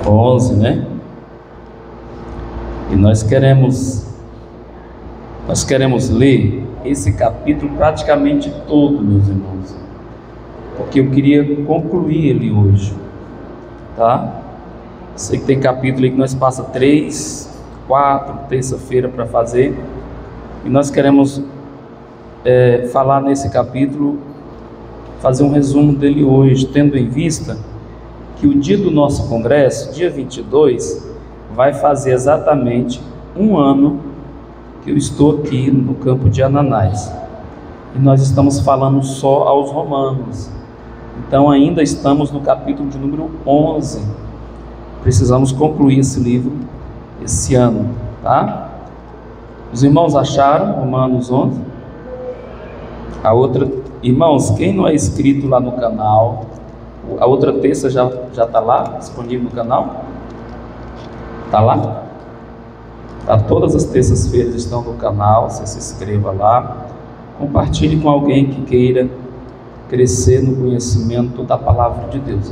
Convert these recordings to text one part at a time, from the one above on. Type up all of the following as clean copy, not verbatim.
11, né? E nós queremos ler esse capítulo praticamente todo, meus irmãos, porque eu queria concluir ele hoje, tá? Sei que tem capítulo aí que nós passa 3, 4, terça-feira para fazer, e nós queremos falar nesse capítulo, fazer um resumo dele hoje, tendo em vista que o dia do nosso congresso, dia 22, vai fazer exatamente um ano que eu estou aqui no campo de Ananás, e nós estamos falando só aos romanos, então ainda estamos no capítulo de número 11, precisamos concluir esse livro esse ano, tá? Os irmãos acharam Romanos 11? A outra, irmãos, quem não é inscrito lá no canal, a outra terça já está lá, disponível no canal? Está lá? Tá, todas as terças-feiras estão no canal, você se inscreva lá, compartilhe com alguém que queira crescer no conhecimento da palavra de Deus.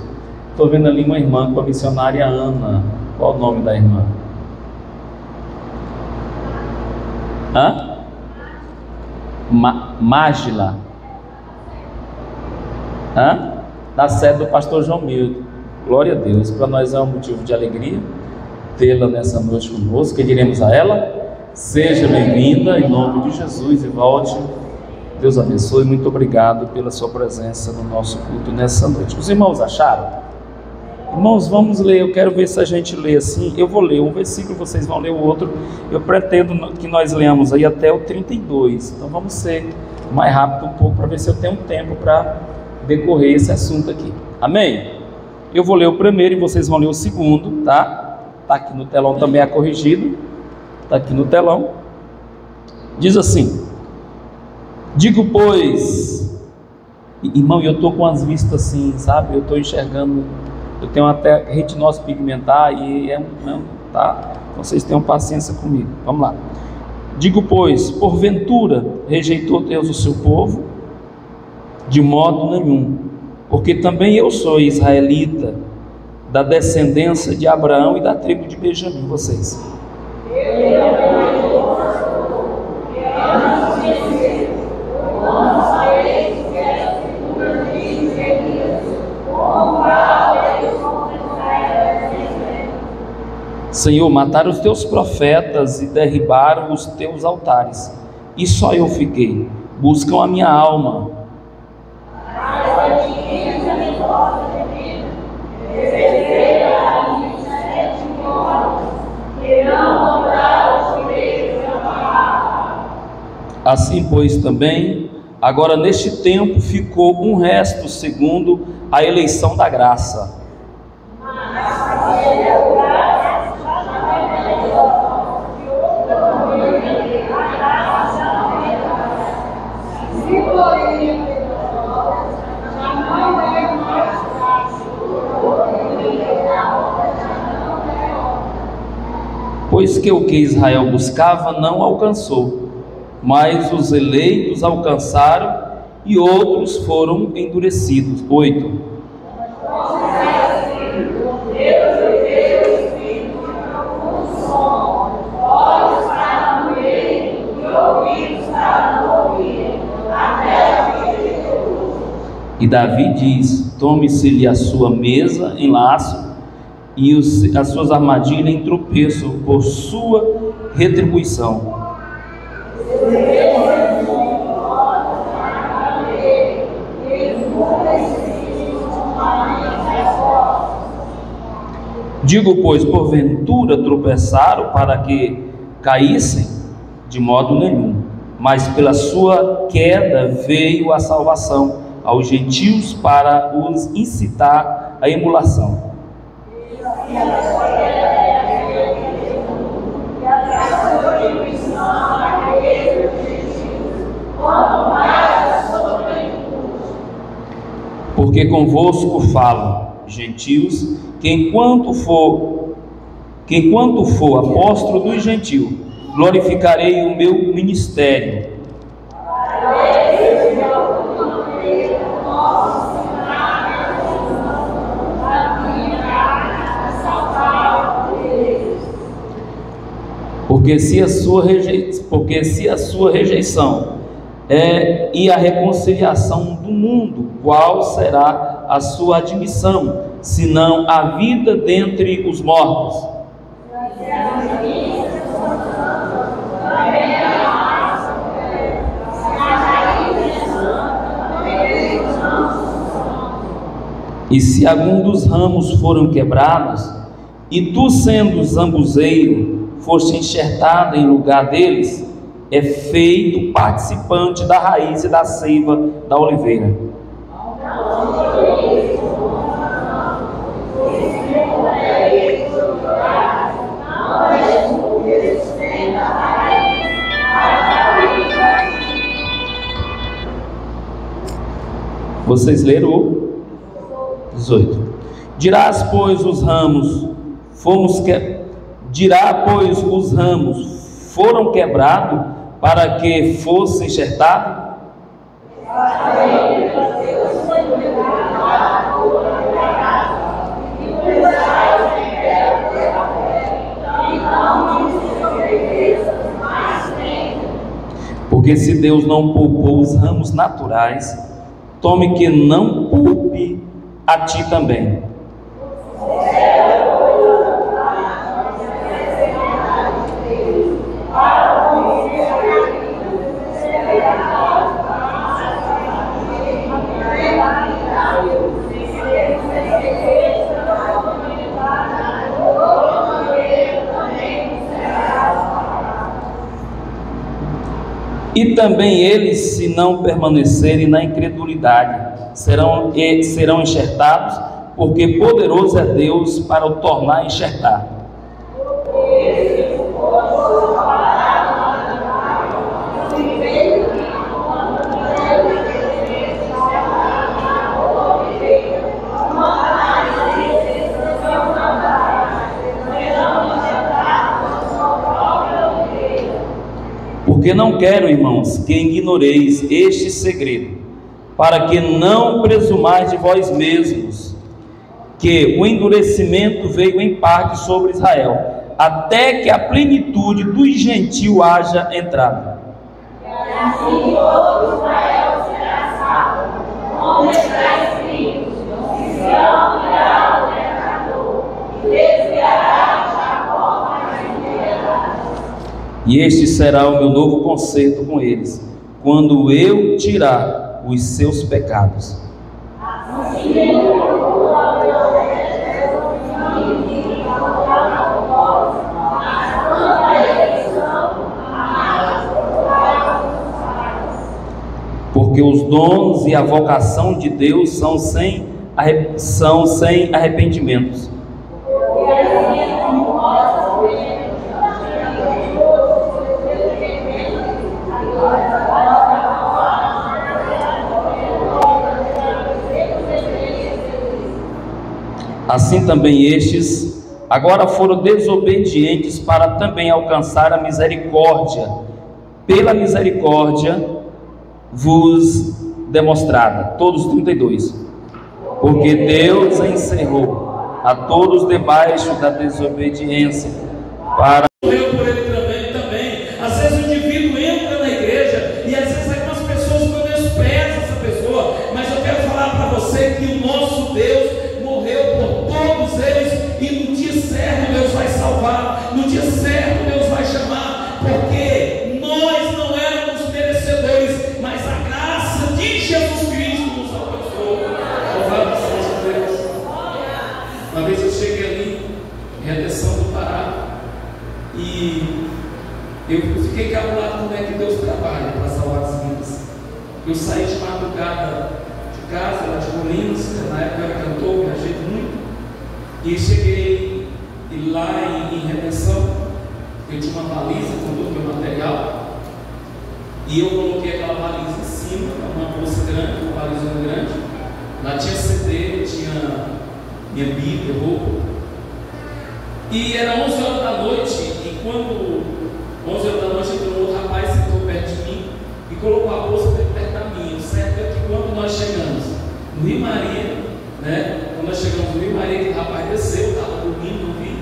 Estou vendo ali uma irmã com a missionária Ana. Qual o nome da irmã? Mágila. Da sede do pastor João Milton. Glória a Deus, para nós é um motivo de alegria tê-la nessa noite conosco. Que diremos a ela? Seja bem-vinda em nome de Jesus e volte. Deus abençoe, muito obrigado pela sua presença no nosso culto nessa noite. Os irmãos acharam? Irmãos, vamos ler, eu quero ver se a gente lê assim. Eu vou ler um versículo, vocês vão ler o outro. Eu pretendo que nós leamos aí até o 32, então vamos ser mais rápido um pouco, para ver se eu tenho tempo para decorrer esse assunto aqui. Amém? Eu vou ler o primeiro e vocês vão ler o segundo, tá? Está aqui no telão também, é corrigido. Está aqui no telão. Diz assim: digo, pois, irmão, eu estou com as vistas assim, sabe? Eu estou enxergando, eu tenho até retinose pigmentar e tá? Então vocês tenham paciência comigo. Vamos lá. Digo, pois, porventura rejeitou Deus o seu povo? De modo nenhum, porque também eu sou israelita, da descendência de Abraão e da tribo de Benjamim. Vocês? Senhor, mataram os teus profetas e derribaram os teus altares, e só eu fiquei. Buscam a minha alma. Assim, pois, também, agora neste tempo ficou um resto segundo a eleição da graça. Pois que o que Israel buscava não alcançou, mas os eleitos alcançaram e outros foram endurecidos. 8. E Davi diz: tome-se-lhe a sua mesa em laço e as suas armadilhas em tropeço por sua retribuição. Digo, pois, porventura tropeçaram para que caíssem? De modo nenhum, mas pela sua queda veio a salvação aos gentios para os incitar à emulação. Porque convosco falo, gentios, que enquanto for apóstolo dos gentios, glorificarei o meu ministério. Porque se a sua rejeição e a reconciliação do mundo, qual será a sua admissão, senão a vida dentre os mortos? E se algum dos ramos foram quebrados, e tu, sendo zambuzeiro, foste enxertado em lugar deles, é feito participante da raiz e da seiva da oliveira. Vocês leram o 18. Dirá, pois, os ramos foram quebrados para que fosse enxertado? Porque se Deus não poupou os ramos naturais, tome que não poupe a ti também. E também eles, se não permanecerem na incredulidade, serão enxertados, porque poderoso é Deus para o tornar a enxertar. Porque não quero, irmãos, que ignoreis este segredo, para que não presumais de vós mesmos, que o endurecimento veio em parte sobre Israel, até que a plenitude do gentil haja entrado. E assim todo Israel será salvo, como está escrito: Sião irá o pecador, e desviará Jacó para a impiedade. E este será o meu novo concerto com eles, quando eu tirar os seus pecados. Porque os dons e a vocação de Deus são sem arrependimentos. Assim também estes agora foram desobedientes para também alcançar a misericórdia, pela misericórdia vos demonstrada. Todos 32. Porque Deus encerrou a todos debaixo da desobediência para... Morreu por ele também. Às vezes o indivíduo entra na igreja e às vezes algumas pessoas menosprezam essa pessoa, mas eu quero falar para você que o nosso Deus morreu por todos eles, e no dia certo Deus vai salvar, no dia certo Deus vai chamar, porque nós não éramos merecedores, mas a graça de Jesus Cristo nos alcançou. Louvado seja Deus. Uma vez eu cheguei ali em Redenção do Pará e eu fiquei cabulado como é que Deus trabalha para salvar as vidas. Eu saí de madrugada de casa, lá de Colinas, na época eu era cantor, viajei muito, e cheguei lá em Redenção. Eu tinha uma baliza com todo o meu material, e eu coloquei aquela baliza em cima, uma bolsa grande, uma baliza grande. Lá tinha CD, tinha minha Bíblia, roupa, e era 11 horas da noite, e quando 11 horas da noite entrou um rapaz, sentou perto de mim e colocou a bolsa perto da minha. O certo é que quando nós chegamos no Rio Maria, quando nós chegamos no Rio Maria, aquele rapaz desceu, estava dormindo, não vi,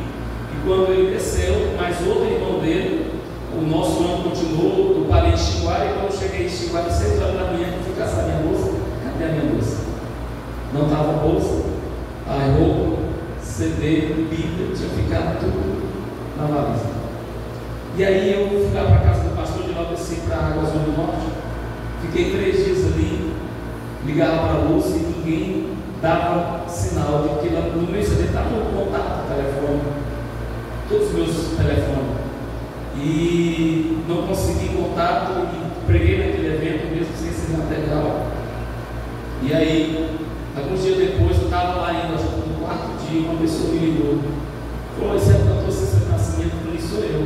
e quando ele desceu, mais outro irmão dele quase 6 horas da manhã, que eu fui caçar minha bolsa. Cadê a minha bolsa? Não estava a bolsa, a roupa, CD, Bíblia, tinha ficado tudo na valisa. E aí eu fui lá para a casa do pastor, de lá desci para a Águas do Norte, fiquei 3 dias ali, ligava para a luz e ninguém dava sinal de que lá no meu CD estava no contato, telefone, todos os meus telefones, e não consegui contato e preguei naquele evento mesmo sem esse material. E aí, alguns dias depois, eu estava lá ainda, acho que no 4º dia, uma pessoa me ligou, falou: esse é o cantor César Nascimento. Eu falei: sou eu.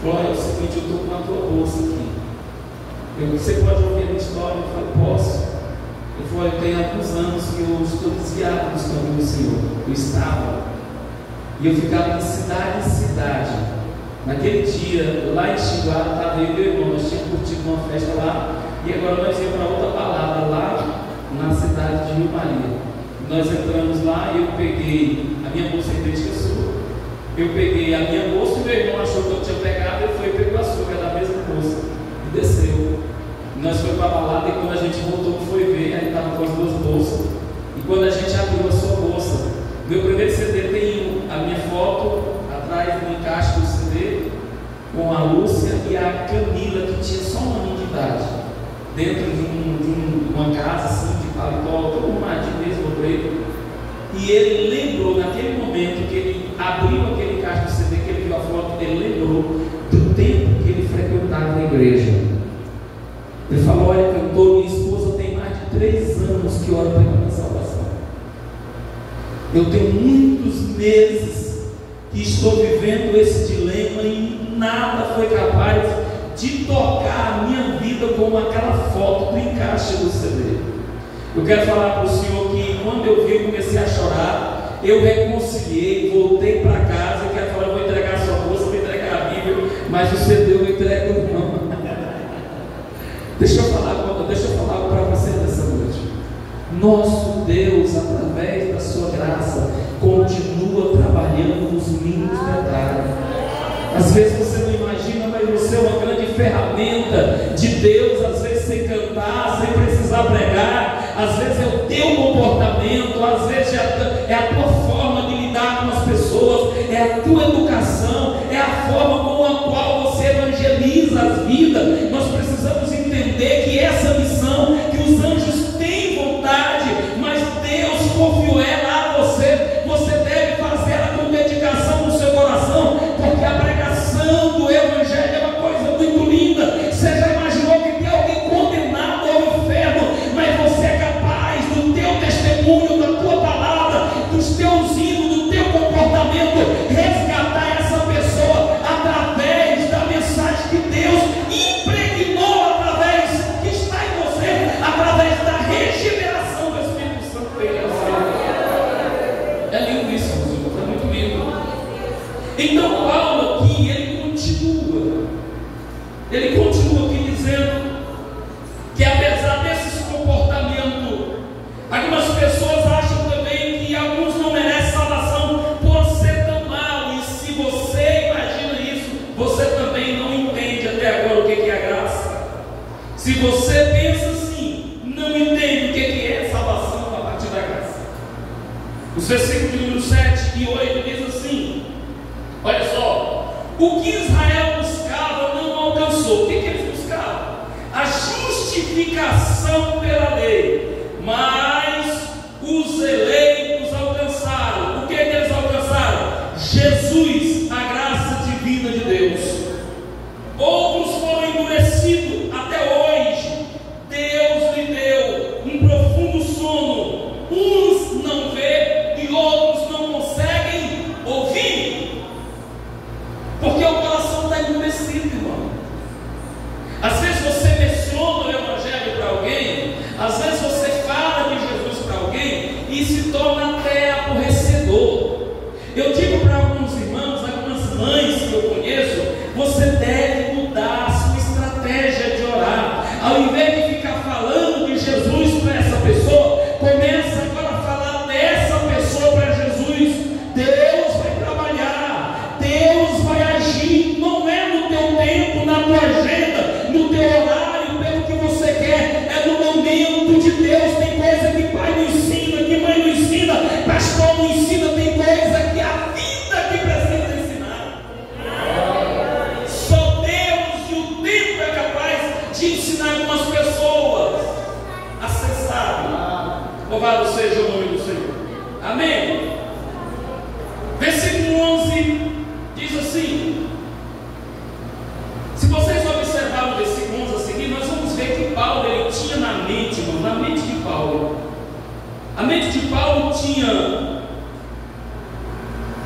Falou: é o seguinte, eu estou com a tua bolsa aqui, você pode ouvir a minha história? Eu falei: posso. Ele falou: eu tenho alguns anos que eu estou desviado dos caminhos do Senhor. Eu estava, e eu ficava de cidade em cidade. Naquele dia, lá em Xinguá, estava eu e meu irmão, nós tínhamos curtido uma festa lá, e agora nós íamos para outra balada, lá na cidade de Rio Maria. Nós entramos lá e eu peguei a minha bolsa idêntica à sua. Eu peguei a minha bolsa e meu irmão achou que eu tinha pegado, ele foi e pegou a sua, que era da mesma bolsa, e desceu. Nós fomos para a balada, e quando a gente voltou, foi ver, aí estava com as 2 bolsas. E quando a gente abriu a sua bolsa, meu primeiro CD tem a minha foto atrás do encaixe do CD, com a Lúcia e a Camila, que tinha só 1 ano de idade, dentro de uma casa assim, de paletó, todo arrumadinho mesmo, preto. E ele lembrou, naquele momento que ele abriu aquele encaixe do CD, que ele viu a foto, ele lembrou do tempo que ele frequentava a igreja. Ele falou: olha, cantor, minha esposa tem mais de 3 anos que ora pela minha salvação. Eu tenho muitos meses que estou vivendo esse dilema e nada foi capaz de tocar a minha vida como aquela foto do encaixe do CD. Eu quero falar para o Senhor que quando eu vi, eu comecei a chorar, eu reconciliei, voltei para casa e quero falar: eu vou entregar a sua bolsa, vou entregar a Bíblia, mas o CD eu entrego não. Deixa eu falar para você nessa noite. Nosso Deus, através da sua graça, continua trabalhando nos mínimos detalhes. Às vezes você não imagina, mas você é uma grande ferramenta de Deus. Às vezes sem cantar, sem precisar pregar, às vezes é o teu comportamento, às vezes é a tua forma de lidar com as pessoas, é a tua educação, é a forma com a qual você evangeliza as vidas. Nós precisamos entender que essa missão, que os anjos têm vontade, mas Deus confiou ela a você. Você deve fazê-la com dedicação no seu coração, porque a pregação do Evangelho é uma coisa muito linda. Você já imaginou que tem alguém condenado ao inferno, mas você é capaz do teu testemunho, da tua palavra, dos teus hinos, do teu comportamento, resgatar essa pessoa através da mensagem que Deus impregnou através, que está em você, através da regeneração do Espírito Santo em você. É lindo isso, irmãos, é muito lindo. Então Paulo aqui, ele continua aqui dizendo que apesar desses comportamentos, algumas pessoas acham também que alguns não merecem salvação por ser tão mal. E se você imagina isso, você também não entende até agora o que é a graça. Se você pensa assim, não entende o que é salvação a partir da graça. Os versículos de número 7 e 8 diz assim: olha só, o que Israel buscava não alcançou. O que eles buscavam? A justificação pela lei. Mas os eleitos alcançaram. O que eles alcançaram? Jesus, a graça divina de Deus. Outros foram endurecidos até hoje. Deus lhe deu um profundo sono. Uns não vê e outros não conseguem ouvir, porque o coração está endurecido, irmão. Às vezes você menciona o Evangelho para alguém, às vezes você fala de Jesus para alguém e se torna até aborrecedor. Eu digo para alguns irmãos, algumas mães que eu conheço, você deve mudar a sua estratégia de orar. Ao invés de ficar falando de Jesus para essa pessoa, começa agora a falar dessa pessoa para Jesus. Deus vai trabalhar, Deus vai agir. Não é no teu tempo, na tua agenda, no teu horário, pelo que você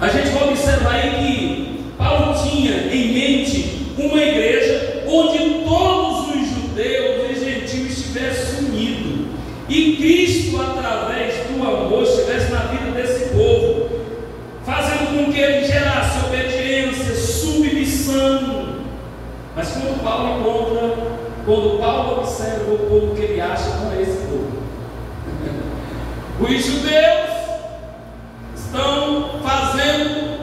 A gente vai observar aí que Paulo tinha em mente uma igreja onde todos os judeus e gentios estivessem unidos, e Cristo, através do amor, estivesse na vida desse povo, fazendo com que ele gerasse obediência, submissão. Mas quando Paulo observa o povo que ele acha, não é esse povo. Os judeus estão fazendo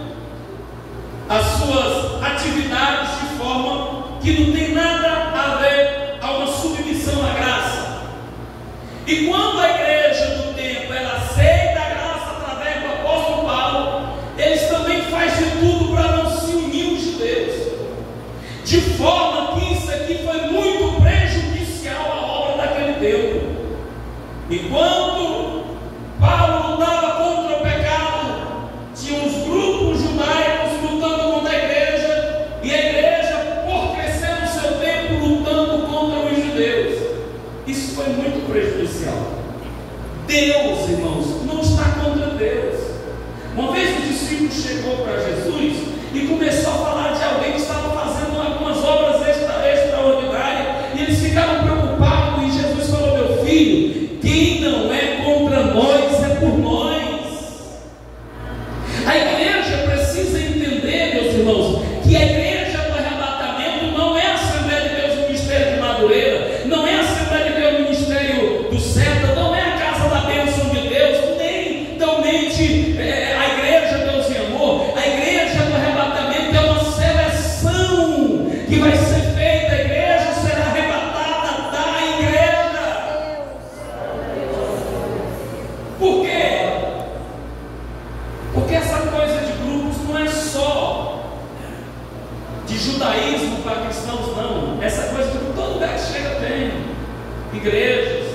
as suas atividades de forma que não tem nada a ver a uma submissão à graça. E quando a igreja do tempo ela aceita a graça através do apóstolo Paulo, eles também fazem de tudo para não se unir os judeus, de forma que isso aqui foi muito prejudicial à obra daquele tempo. Enquanto Paulo lutava contra o pecado, tinha uns grupos judaicos lutando contra a igreja, e a igreja, por crescer no seu tempo, lutando contra os judeus. Isso foi muito prejudicial. Deus, irmãos, não está contra Deus. Uma vez o discípulo chegou para Jesus e começou a falar de alguém que estava fazendo algumas obras extraordinárias, e eles ficaram preocupados, e Jesus falou: meu filho, quem não é contra nós é por nós. A igreja precisa entender, meus irmãos, que a igreja do arrebatamento não é a Assembleia de Deus, o Ministério de Madureira, não é a Assembleia de Deus, o Ministério do Ceta, não é a Casa da Bênção de Deus, nem talmente a igreja Deus em Amor. A igreja do arrebatamento é uma seleção que vai ser feita. A igreja será arrebatada da igreja. Por quê? Porque essa coisa de grupos não é só de judaísmo para cristãos, não. Essa coisa de todo lugar que chega tem igrejas,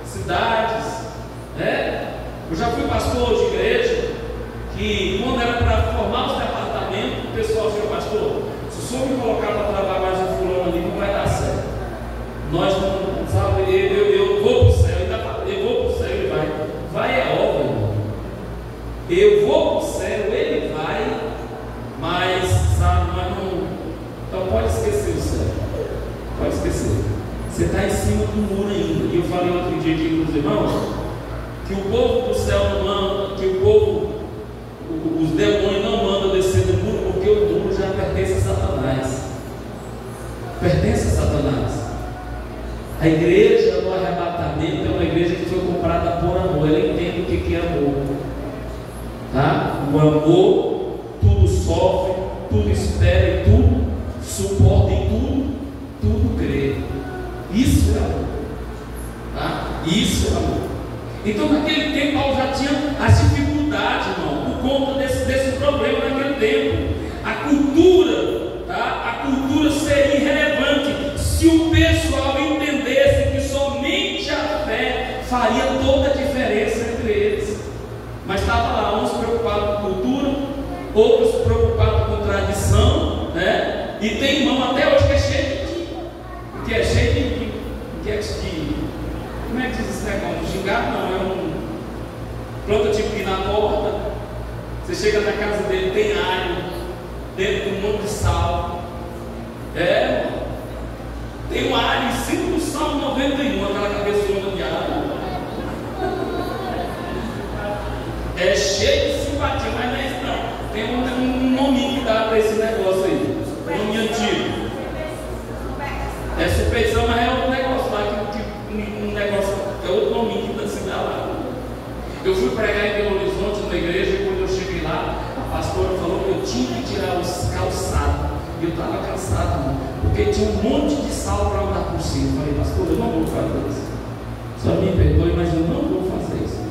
cidades, né? Eu já fui pastor de igreja que, quando era para formar os departamentos, o pessoal dizia: pastor, se o senhor me colocar para trabalhar mais um fulano ali, não vai dar certo. Nós não, sabe, eu vou para o céu, eu vou para o céu, ele vai é óbvio, irmão. Eu vou para o céu, ele vai, mas, sabe, mas não. Então pode esquecer o céu, pode esquecer. Você está em cima do muro ainda. E eu falei outro dia aqui com os irmãos que o povo do céu não manda, que o povo, os demônios não mandam descer do muro, porque o muro já pertence a Satanás. Pertence a Satanás. A igreja do arrebatamento é uma igreja que foi comprada por amor. Ela entende o que é amor, tá? O amor tudo sofre, tudo espera e tudo suporta, e tudo crê. Isso é amor, tá? Isso é amor. Então naquele tempo Paulo já tinha as dificuldades, irmão, por conta desse problema naquele tempo. A cultura, tá? A cultura seria irrelevante se o pessoal entendesse que somente a fé faria toda a diferença entre eles. Mas estava lá, uns preocupados com cultura, outros preocupados com tradição, né? E tem irmão até hoje que é cheio de como é que diz esse negócio? Gingado não, é um planta tipo na porta. Você chega na casa dele, tem alho, dentro de um monte de sal. Tem um alho em cima do Salmo 91, aquela cabeçona de alho. É cheio de simpatia, mas não é isso não. Tem um nome que dá para esse negócio aí, um nome antigo. É suspeição, mas é outro negócio lá, um negócio, é outro nome que se dá lá. Eu fui pregar em Belo Horizonte, numa igreja, e quando eu cheguei lá, a pastora falou que eu tinha que tirar os calçados. E eu estava cansado, mano, porque tinha um monte de sal para andar por cima. Eu falei: pastor, eu não vou fazer isso. Só me perdoe, mas eu não vou fazer isso.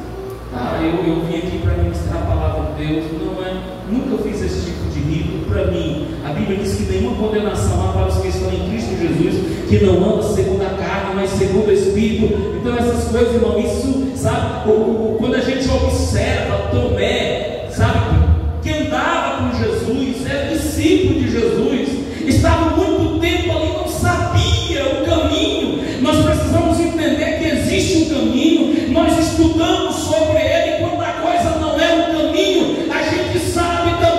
Eu vim aqui para ministrar a palavra de Deus. Nunca fiz esse tipo de rito. Para mim, a Bíblia diz que nenhuma condenação há para os que estão em Cristo Jesus, que não andam segundo a carne, mas segundo o Espírito. Então essas coisas, irmão, isso, sabe, quando a gente observa Tomé, sabe, que andava com Jesus, era discípulo de Jesus, estava muito tempo ali, não sabia o caminho. Nós precisamos entender que existe um caminho, nós estudamos sobre ele. Quando a coisa não é o caminho, a gente sabe também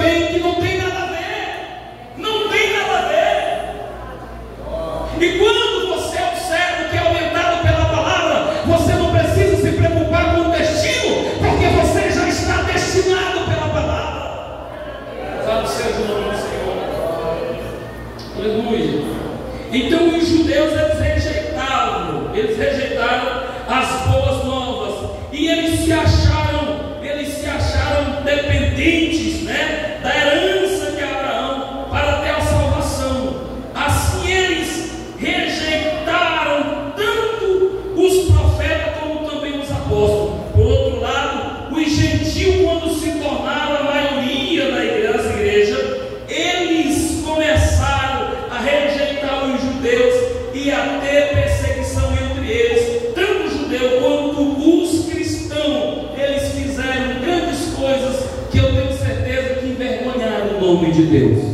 as boas novas, e eles se acharam dependentes, né, da herança de Abraão para ter a salvação. Assim eles rejeitaram tanto os profetas como também os apóstolos. Por outro lado, os gentios, quando se tornaram a maioria das igrejas, eles começaram a rejeitar os judeus e a ter perseguição entre eles. Tanto os judeus quanto os cristãos, eles fizeram grandes coisas que eu tenho certeza que envergonharam o nome de Deus.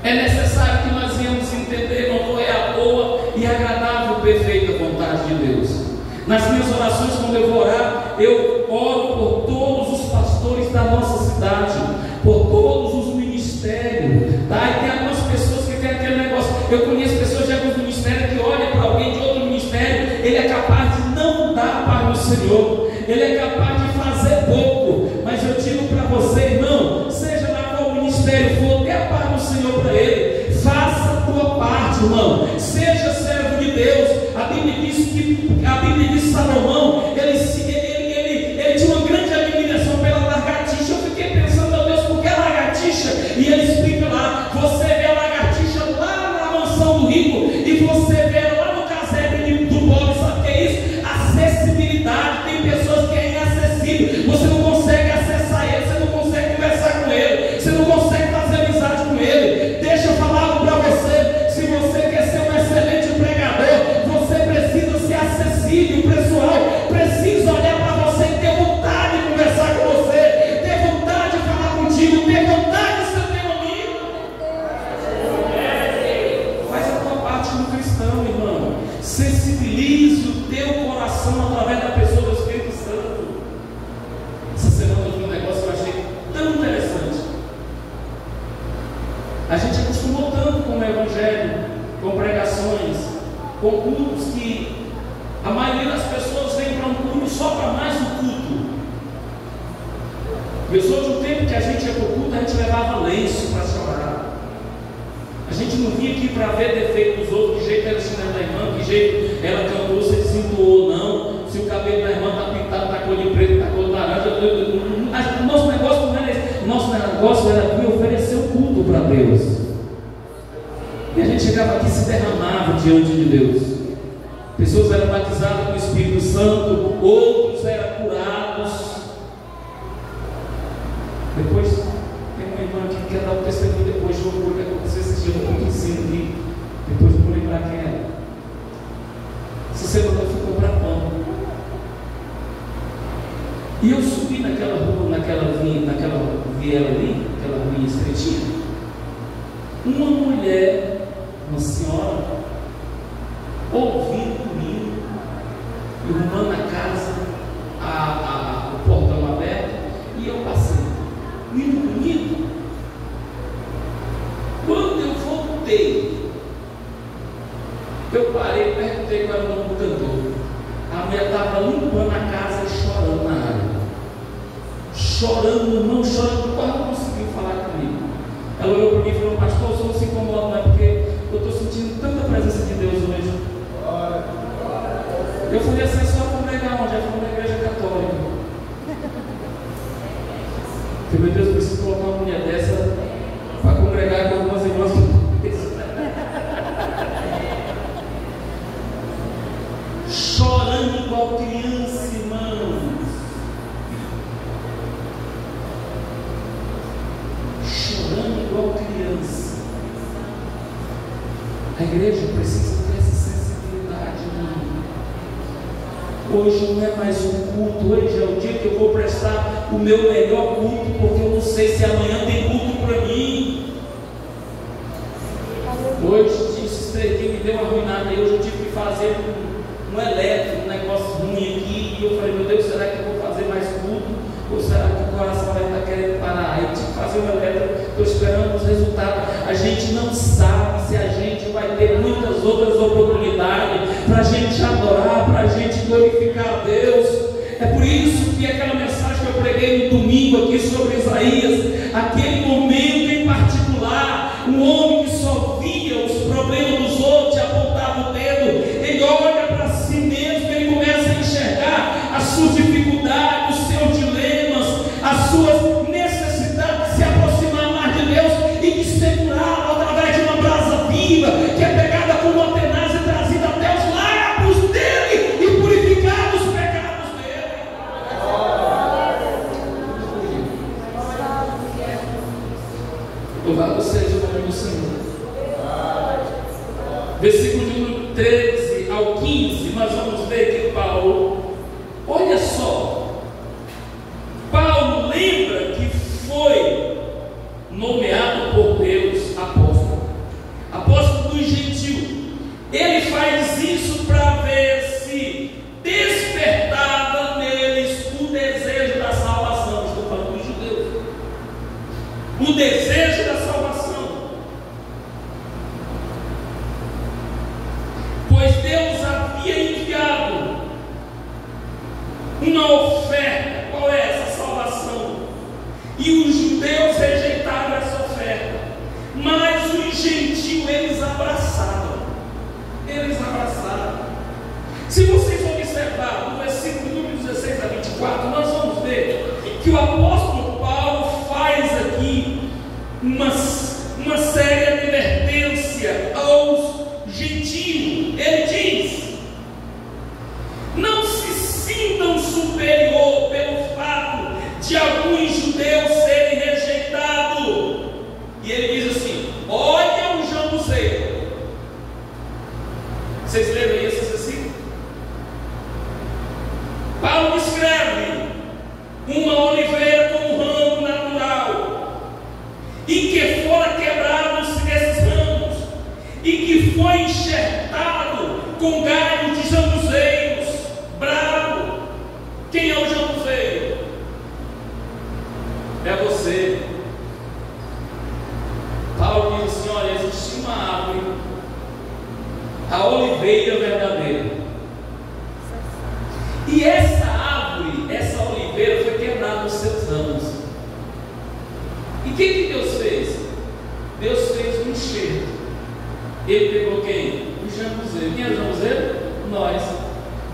É necessário que nós venhamos entender qual é a boa e agradável, perfeita vontade de Deus. Nas minhas orações, quando eu vou orar, eu oro por todos os pastores da nossa cidade, por todos os ministérios, tá? E tem algumas pessoas que têm aquele negócio. Eu conheço pessoas de alguns ministérios que olham para alguém de outro ministério, ele é capaz de não dar para o Senhor, ele é capaz de fazer pouco. Mas eu digo para você, irmão, seja lá qual ministério for, dê a paz do Senhor para ele, faça a tua parte, irmão, seja servo de Deus. A Bíblia diz que Salomão, ele tinha uma grande admiração pela lagartixa. Eu fiquei pensando, meu Deus, por que a lagartixa? E ele explica lá: você vê a lagartixa lá na mansão do rico, e você vê ela lá no casebre do pobre. Sabe o que é isso? Acessibilidade. Tem pessoas que é inacessível, você não consegue acessar ele, você não consegue conversar com ele, você não consegue fazer amizade com ele. Deixa eu falar algo para você: se você quer ser um excelente pregador, você precisa ser acessível. O pessoal precisa olhar para você e ter vontade de conversar com você, ter vontade de falar contigo, ter vontade de ser teu amigo. Faz a tua parte como cristão, irmão. Sensibilize o teu coração através da pessoa do Espírito Santo. Essa semana eu vi um negócio que eu achei tão interessante. A gente acostumou tanto com o Evangelho, com pregações, com cultos, que a maioria das pessoas vem para um culto só para mais um culto. Eu sou de um tempo que a gente ia para o culto, a gente levava lenço para chorar. A gente não vinha aqui para ver defeito dos outros, que jeito era o chinelo da irmã, que jeito ela cantou, se desentoou, não. Se o cabelo da irmã está pintado, está cor de preto, está cor de laranja. O nosso negócio não era esse. O nosso negócio era vir oferecer o culto para Deus. E a gente chegava aqui e se derramava diante de Deus. Pessoas eram batizadas com o Espírito Santo, outros eram curados. Depois, tem uma irmã aqui que quer dar o testemunho depois de um que aconteceu esse dia, um ensino aqui. Depois eu vou lembrar quem é. Essa semana eu fui comprar pão. E eu subi naquela rua, naquela viela ali, aquela ruinha estreitinha. Uma mulher, uma senhora, ouvindo o hino, arrumando a casa, o portão aberto, e eu passei. Hino bonito. Quando eu voltei, eu parei e perguntei qual era o nome do cantor. A mulher estava limpando a casa e chorando na área. Chorando, irmão, chorando, quase não conseguiu falar comigo. Ela olhou para mim e falou: pastor, o senhor não se incomoda, não é? Porque eu estou sentindo tanta presença de Deus hoje. Eu falei assim: só congregar onde? Ela falou: na igreja católica. Eu falei: meu Deus, eu preciso colocar uma mulher dessa para congregar com algumas irmãs. Chorando igual criança, irmãos. Chorando igual criança. A igreja precisa ter essa sensibilidade, irmão. Hoje não é mais um culto, hoje é o dia que eu vou prestar o meu melhor culto, porque eu não sei se amanhã tem culto para mim. Hoje, esses 3 dias me deu uma arruinada e hoje eu tive que fazer um elétrico, um negócio ruim aqui. E eu falei: meu Deus, será que eu vou fazer mais culto? Ou será que o coração vai estar querendo parar? Aí eu tive que fazer um elétrico, estou esperando os resultados. A gente não sabe se a gente vai ter muitas outras oportunidades para a gente adorar, para a gente glorificar a Deus. É por isso que aquela mensagem que eu preguei no domingo aqui sobre Isaías, aquele momento em particular, um homem que só via os problemas dos outros e apontava o dedo, ele olha para si mesmo, ele Louvado seja o nome do Senhor. Versículo número 13 ao 15, nós vamos ver que Paulo, olha só, Paulo lembra que foi nomeado por Deus apóstolo dos gentios. Ele faz isso para ver se despertava neles o desejo da salvação. Estou falando dos judeus. O desejo da salvação. Pois Deus havia enviado uma oferta. Qual é essa salvação? E os judeus rejeitaram essa oferta, mas os gentios eles abraçaram. Se vocês observarem no versículo número 16 a 24, nós vamos ver que o apóstolo Paulo faz aqui uma séria advertência aos gentios. Ele diz: não se sintam superior pelo fato de alguns judeus serem rejeitados. E ele diz assim: olha o jambuzeiro. Vocês leram isso assim? Paulo escreve: uma oliveira com um ramo natural, e que fora quebrados esses ramos, e que foi enxertado com galhos de jambuzeiros, bravo. Quem é o jambuzeiro? É você. Paulo diz assim: olha, existe uma árvore, a oliveira verdadeira. E essa árvore, essa oliveira foi quebrada nos seus ramos. E o que Deus fez? Deus fez um enxerto. Ele pegou quem? O jambuzeiro. Quem é o jambuzeiro? Nós.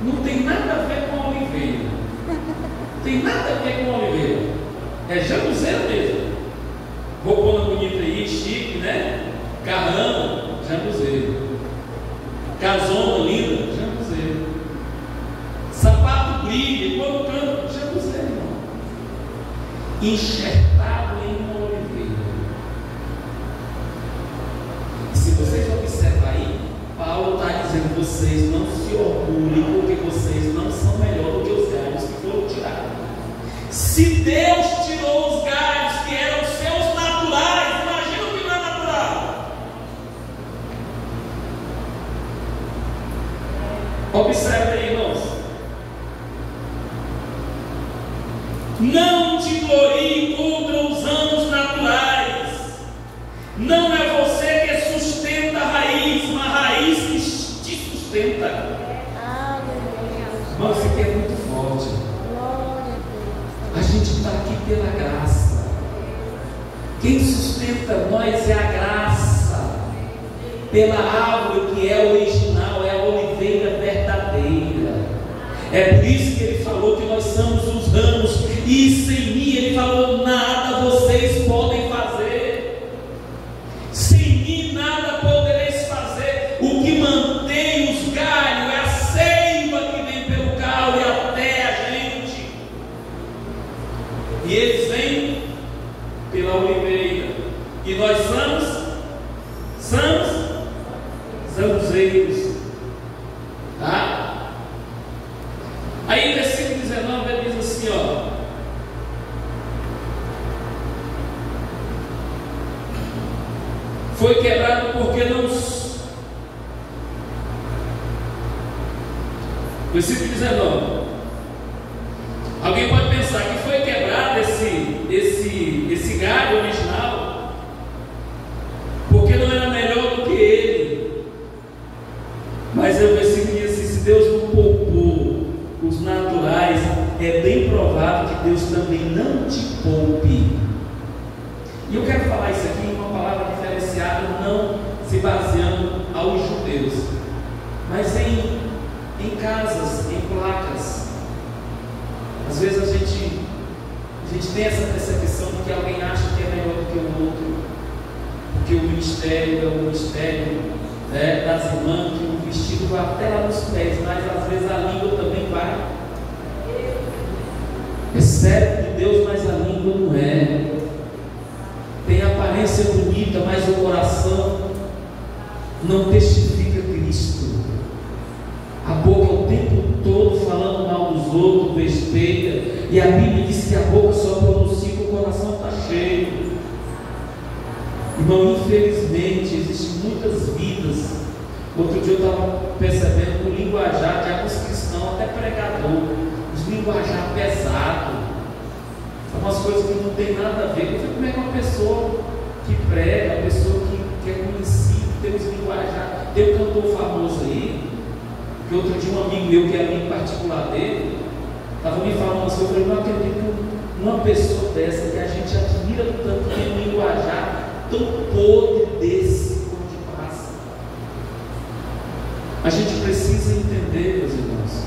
Não tem nada a ver com a oliveira. Não tem nada a ver com a oliveira. É jambuzeiro mesmo. Roupona bonita aí, chique, né? Carrão, jambuzeiro. Casona linda, jambuzeiro. Sapato brilha, quando canto, jambuzeiro, irmão. Enxertado em uma oliveira. E se vocês observarem aí, Paulo está dizendo: vocês não se orgulhem, porque vocês não são melhor do que os galhos que foram tirados. Se Deus tirou os galhos que eram seus naturais, imagina o que não é natural. Observe aí, irmãos. Não te glorie contra os ramos naturais. Não é você que sustenta a raiz, uma raiz que te sustenta. Irmão, isso aqui é muito forte. A gente está aqui pela graça. Quem sustenta nós é a graça. Pela árvore que é original, é a oliveira verdadeira. É por isso que ele falou que nós somos os ramos, e sem mim, ele falou, nada vocês podem fazer. Sem mim nada podereis fazer. O que mantém os galhos é a seiva que vem pelo caule até a gente. E eles vêm pela oliveira. E nós somos zambuzeiros. Tá? Aí versículo 19 ele diz assim, ó: foi quebrado porque não. Versículo 19. Alguém pode pensar que foi quebrado esse galho original porque não era melhor do que ele. Mas o versículo diz assim: se Deus não poupou os naturais, é bem provável que Deus também não te poupe. E eu quero falar isso aqui em uma palavra diferenciada, não se baseando aos judeus, mas em casas, em placas. Às vezes a gente tem essa percepção de que alguém acha que é melhor do que o outro, porque o ministério é o ministério, né, das irmãs, que o vestido vai até lá nos pés, mas às vezes a língua também vai. É servo de Deus, mas a língua não é. Tem aparência bonita, não testifica Cristo. A boca o tempo todo falando mal dos outros, besteira. E a Bíblia diz que a boca só pronuncia que o coração está cheio. Irmão, infelizmente existem muitas vidas. Outro dia eu estava percebendo o linguajar de alguns cristãos, até pregador, os linguajar pesado. São umas coisas que não tem nada a ver. Como é que uma pessoa que prega, uma pessoa que é conhecida, tem uns linguajar. Tem um cantor famoso aí, que outro dia um amigo meu, que é amigo particular dele, estava me falando assim, eu falei, não acredito que uma pessoa dessa, que a gente admira tanto, tem um linguajar tão podre desse onde passa. A gente precisa entender, meus irmãos,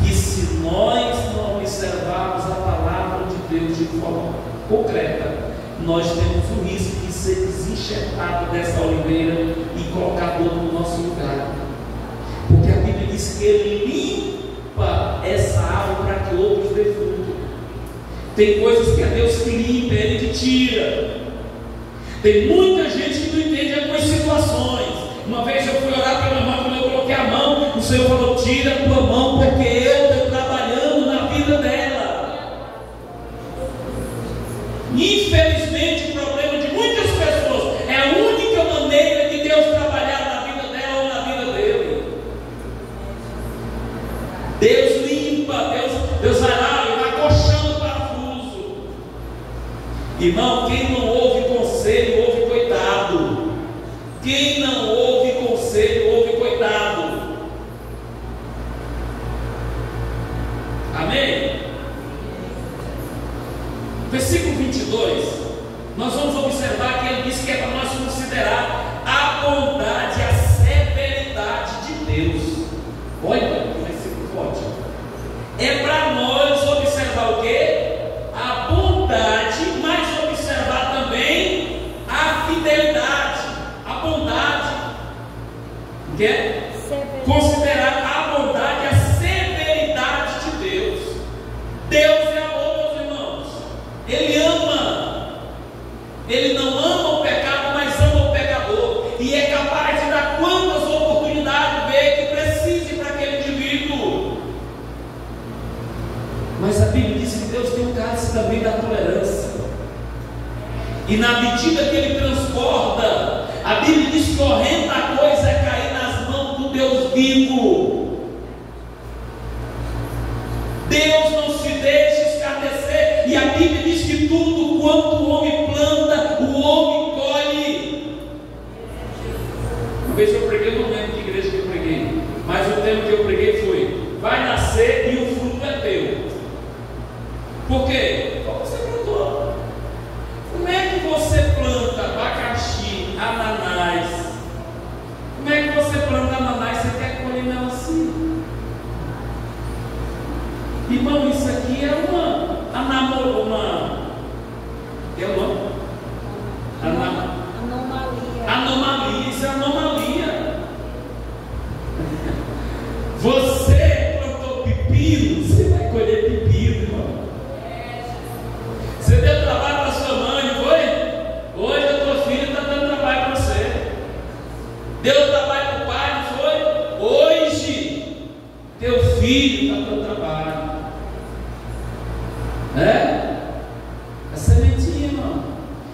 que se nós não observarmos a palavra de Deus de forma concreta, nós temos o risco de ser desenxertado dessa oliveira e colocar todo no nosso lugar. Porque a Bíblia diz que Ele limpa essa árvore para que outros dê fruto. Tem coisas que é Deus que limpa, é Ele que tira. Tem muita gente que não entende algumas situações. Uma vez eu fui orar pela minha irmã, quando eu coloquei a mão, o Senhor falou: tira a tua mão, porque eu estou trabalhando na vida dela. Infelizmente, o problema de muitas pessoas é a única maneira de Deus trabalhar na vida dela ou na vida dele. Deus limpa, Deus vai lá e vai coxando o parafuso. Irmão, quem não ouve conselho, ouve coitado. Quem não ouve conselho, ouve coitado. Amém? Versículo 22, nós vamos observar que ele diz que é para nós considerar a bondade e a severidade de Deus. Olha que versículo forte. É para nós observar o quê? A bondade, mas observar também a fidelidade, a bondade. O quê? Considerar a bondade e a severidade de Deus. Deus é amor, meus irmãos. Ele ama. Ele não ama o pecado, mas ama o pecador. E é capaz de dar quantas oportunidades vê que precise para aquele indivíduo. Mas a Bíblia diz que Deus tem um cálice também da tolerância. E na medida que Ele transborda, a Bíblia diz que horrenda coisa é cair nas mãos do Deus vivo. Deus não se deixa escarnecer. E a Bíblia diz que tudo quanto o homem planta, o homem colhe. Uma vez eu preguei, eu não lembro que igreja que eu preguei, mas o tema que eu preguei foi: vai nascer e o fruto é teu. Por quê? Como você plantou? Como é que você planta abacaxi, ananás? Como é que você planta ananás? Você quer colher melancia? Irmão, isso aqui é uma é o nome? Anomalia, isso é anomalia. Você plantou pepino, você vai colher pepino, irmão. Você deu trabalho para sua mãe, não foi? Hoje a tua filha está dando trabalho para você. Deu trabalho para o pai, não foi? Hoje teu filho está dando trabalho. A sementinha, irmão.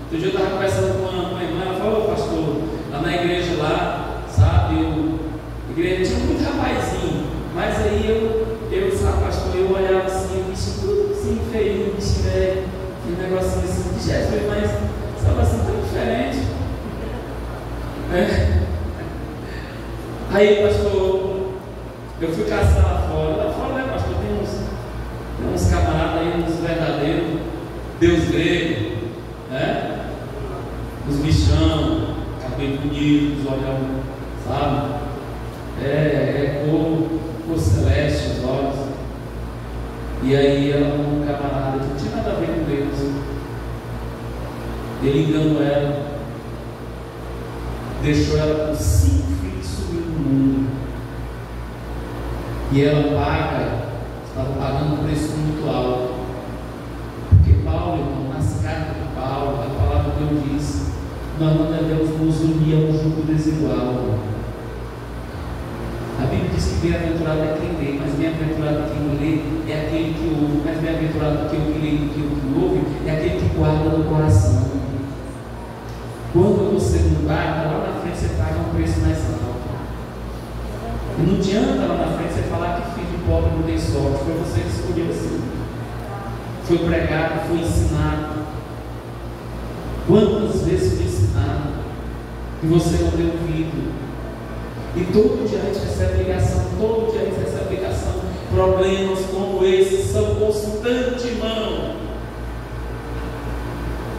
Outro dia eu estava conversando com uma irmã, ela falou: pastor, lá na igreja lá, sabe, a igreja tinha muito rapazinho, mas aí eu sabe, pastor, eu olhava assim, o bicho tudo assim, feio, o bicho velho, que negocinho assim de Jesus, mas sabe assim, tão diferente. Aí, pastor, eu fui caçar lá fora, né, pastor, tem uns camaradas aí, uns verdadeiros Deus grego, né? Os bichão, cabelo bonito, os olhos, sabe? Cor celeste, os olhos. E aí ela, um camarada que não tinha nada a ver com Deus, ele enganou ela, deixou ela com 5 filhos subindo no mundo. E ela estava pagando um preço muito alto. Porque Paulo, irmão, nas cartas de Paulo, a palavra de Deus diz: nós não devemos nos unir a um jugo desigual. A Bíblia diz que bem-aventurado é quem lê, mas bem-aventurado quem lê é aquele que ouve, mas bem-aventurado aquele que lê e que ouve é aquele que guarda no coração. Quando você não guarda, lá na frente você paga um preço mais alto. E não adianta lá na frente você falar que filho pobre não tem sorte. Foi você que escolheu assim. Foi pregado, foi ensinado. Quantas vezes foi ensinado e você não deu ouvido? E todo dia a gente recebe ligação, todo dia a gente recebe ligação. Problemas como esses são constantes, irmão.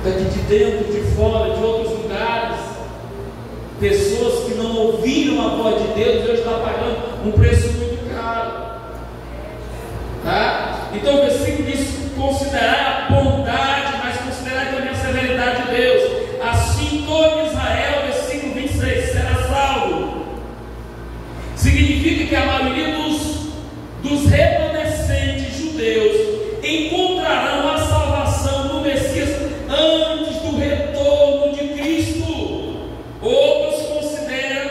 Daqui de dentro, de fora, de outros lugares. Pessoas que não ouviram a voz de Deus, Deus está pagando um preço muito caro. Tá? Então o versículo diz: considerar a bondade, mas considerar também a severidade de Deus. Assim todo Israel, versículo 26, será salvo. Significa que a maioria dos remanescentes judeus encontrarão a salvação no Messias antes do retorno de Cristo. Outros consideram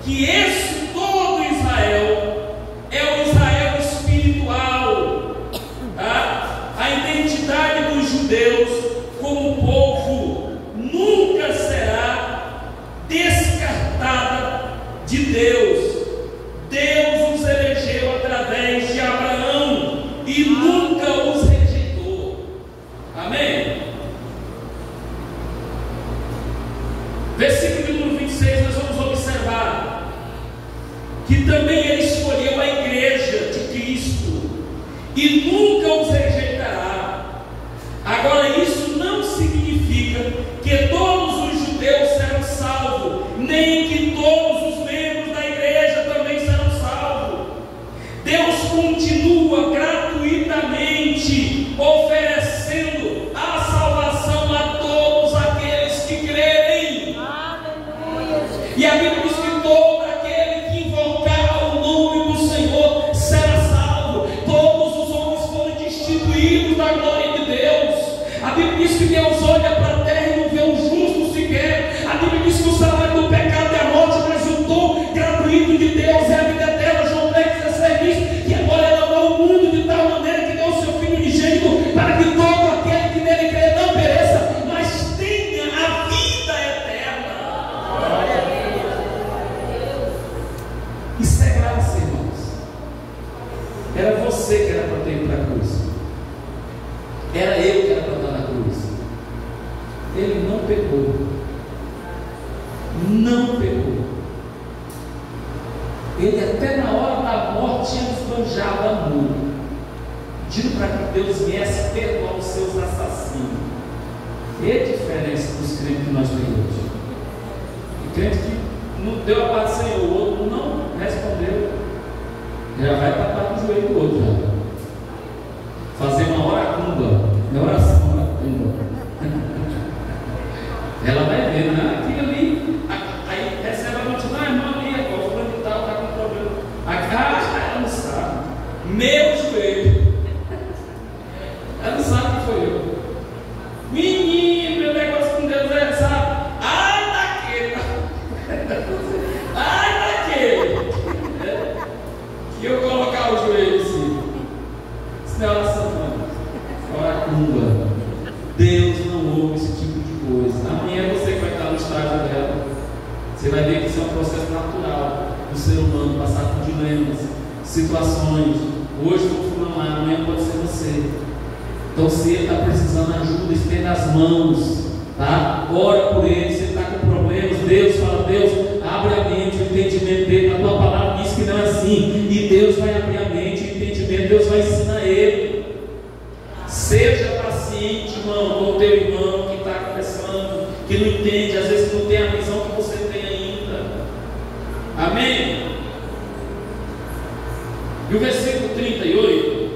que esse todo Israel é o Israel espiritual. Tá? A identidade dos judeus como povo nunca será descartada de Deus. Deus os elegeu através de Abraão e nunca os rejeitou. Amém? Versículo número 26, nós vamos observar que também ele escolheu a igreja de Cristo e nunca os rejeitará. Agora, isso não significa que todos os judeus serão salvos, nem que todos os membros da igreja também serão salvos. Deus continua gratuitamente oferecendo a salvação a todos aqueles que crerem. Aleluia. E a Bíblia diz que todo aquele que invocar o nome do Senhor será salvo. Todos os homens foram destituídos da glória de Deus. A Bíblia diz que Deus olha para a terra e não vê o justo sequer. A Bíblia diz que o salário do pecado é a morte, mas o dom gratuito de Deus é a vida eterna. João 10,16 diz que agora ele amou o mundo de tal maneira que deu o seu Filho unigênito, para que todo aquele que nele crê não pereça, mas tenha a vida eterna. Isso é graça, irmãos. Era você que era para ter ido para a cruz. Era eu que era para estar na cruz. Ele não pecou. Não pecou. Ele até na hora da morte tinha esbanjado amor, pedindo para que Deus viesse perdoar os seus assassinos. E a diferença dos crentes que nós temos hoje? O crente que não deu a paz do Senhor, o outro não respondeu, já vai tapar no joelho do outro já. Fazer uma oracumba, não é oração, oracumba. Ela vai ver, né? Aquilo ali, aí recebe a notícia: ah, irmão, ali agora, o fulano de tal está com problema. Ela não sabe. Meu joelho. Ela não sabe que foi eu. Menino, meu negócio com Deus é, sabe? Ai daquele. Ai daquele. E eu colocar o joelho assim. Isso não é oração, não. Oracumba. Deus não ouve esse tipo de coisa. Amanhã você vai estar no estágio dela. Você vai ver que isso é um processo natural do ser humano, passar por dilemas, situações. Hoje eu fui lá, amanhã pode ser você. Então, se ele está precisando de ajuda, estenda as mãos, tá? Ora por ele. Se ele está com problemas, Deus fala: Deus, abre a mente, o entendimento dele. A tua palavra diz que não é assim, e Deus vai abrir a mente, o entendimento, Deus vai ensinar ele. Seja paciente, irmão, com o teu irmão que está começando, que não entende, às vezes não tem a visão que você tem ainda. Amém? E o versículo 38,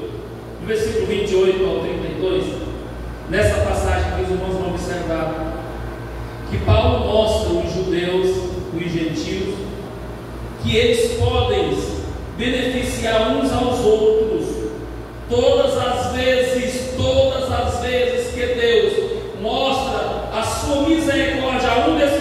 do versículo 28 ao 32, nessa passagem que os irmãos vão observar, que Paulo mostra os judeus, os gentios, que eles podem beneficiar uns aos outros, todas as vezes que Deus mostra a sua misericórdia a um desses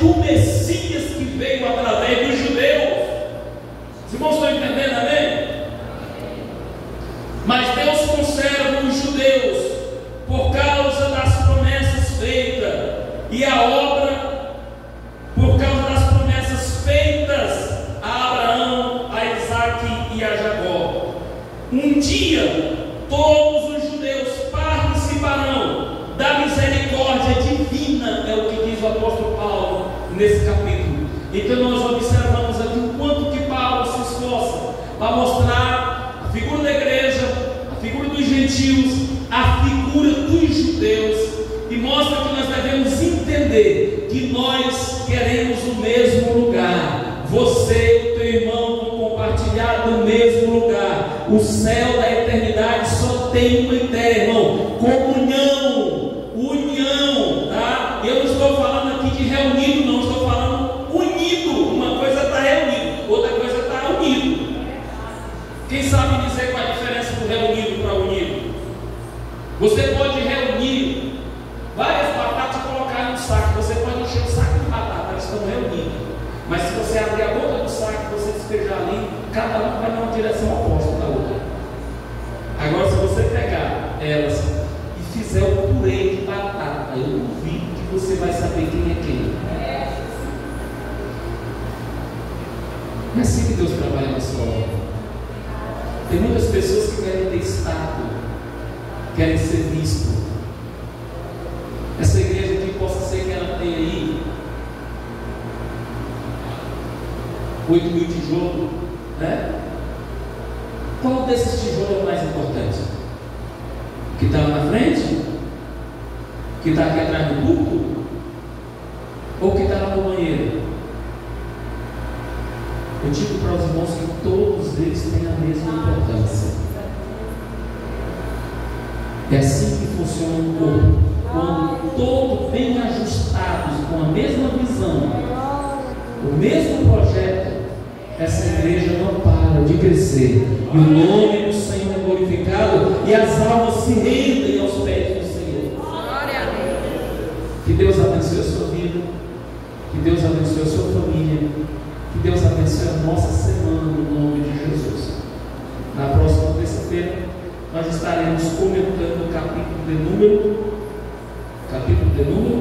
do Messias que veio através dos judeus. Os irmãos estão entendendo, amém? Mas Deus conserva os judeus por causa das promessas feitas, e a obra por causa das promessas feitas a Abraão, a Isaac e a Jacó. Um dia todos os judeus participarão da misericórdia divina, é o que diz o apóstolo Paulo nesse capítulo. Então nós observamos aqui o quanto que Paulo se esforça para mostrar a figura da igreja, a figura dos gentios, a figura dos judeus, e mostra que nós devemos entender que nós queremos o mesmo lugar. Você e o teu irmão vão compartilhar do mesmo lugar. O céu da eternidade só tem uma ideia, irmão: comunhão, união, tá? Eu não estou falando aqui de reunido, não, estou falando unido. Uma coisa está reunido, outra coisa está unido. Quem sabe dizer qual é a diferença do reunido para unido? Você pode reunir várias batatas e colocar em um saco. Você pode encher o saco de batata, elas estão reunidas. Mas se você abrir a boca do saco e você despejar ali, cada um vai numa direção oposta da outra. Agora, se você pegar elas e fizer um purê de batata, eu duvido que você vai saber quem é quem. Não é assim que Deus trabalha na sua obra. Tem muitas pessoas que querem ter status, querem ser visto. Essa igreja aqui possa ser que ela tenha aí 8.000 tijolos, né? Qual desses tijolos é o mais importante? Que está lá na frente? Que está aqui atrás do púlpito? Ou que está lá no banheiro? Eu digo para os irmãos que todos eles têm a mesma importância. É assim que funciona o corpo. Quando todos bem ajustados, com a mesma visão, o mesmo projeto, essa igreja não para de crescer, e o nome do Senhor é glorificado, e as almas se rendem aos pés do Senhor. Que Deus abençoe a sua vida, que Deus abençoe a sua família, que Deus abençoe a nossa semana, no nome de Jesus. Na próxima terça-feira nós estaremos comentando o capítulo de número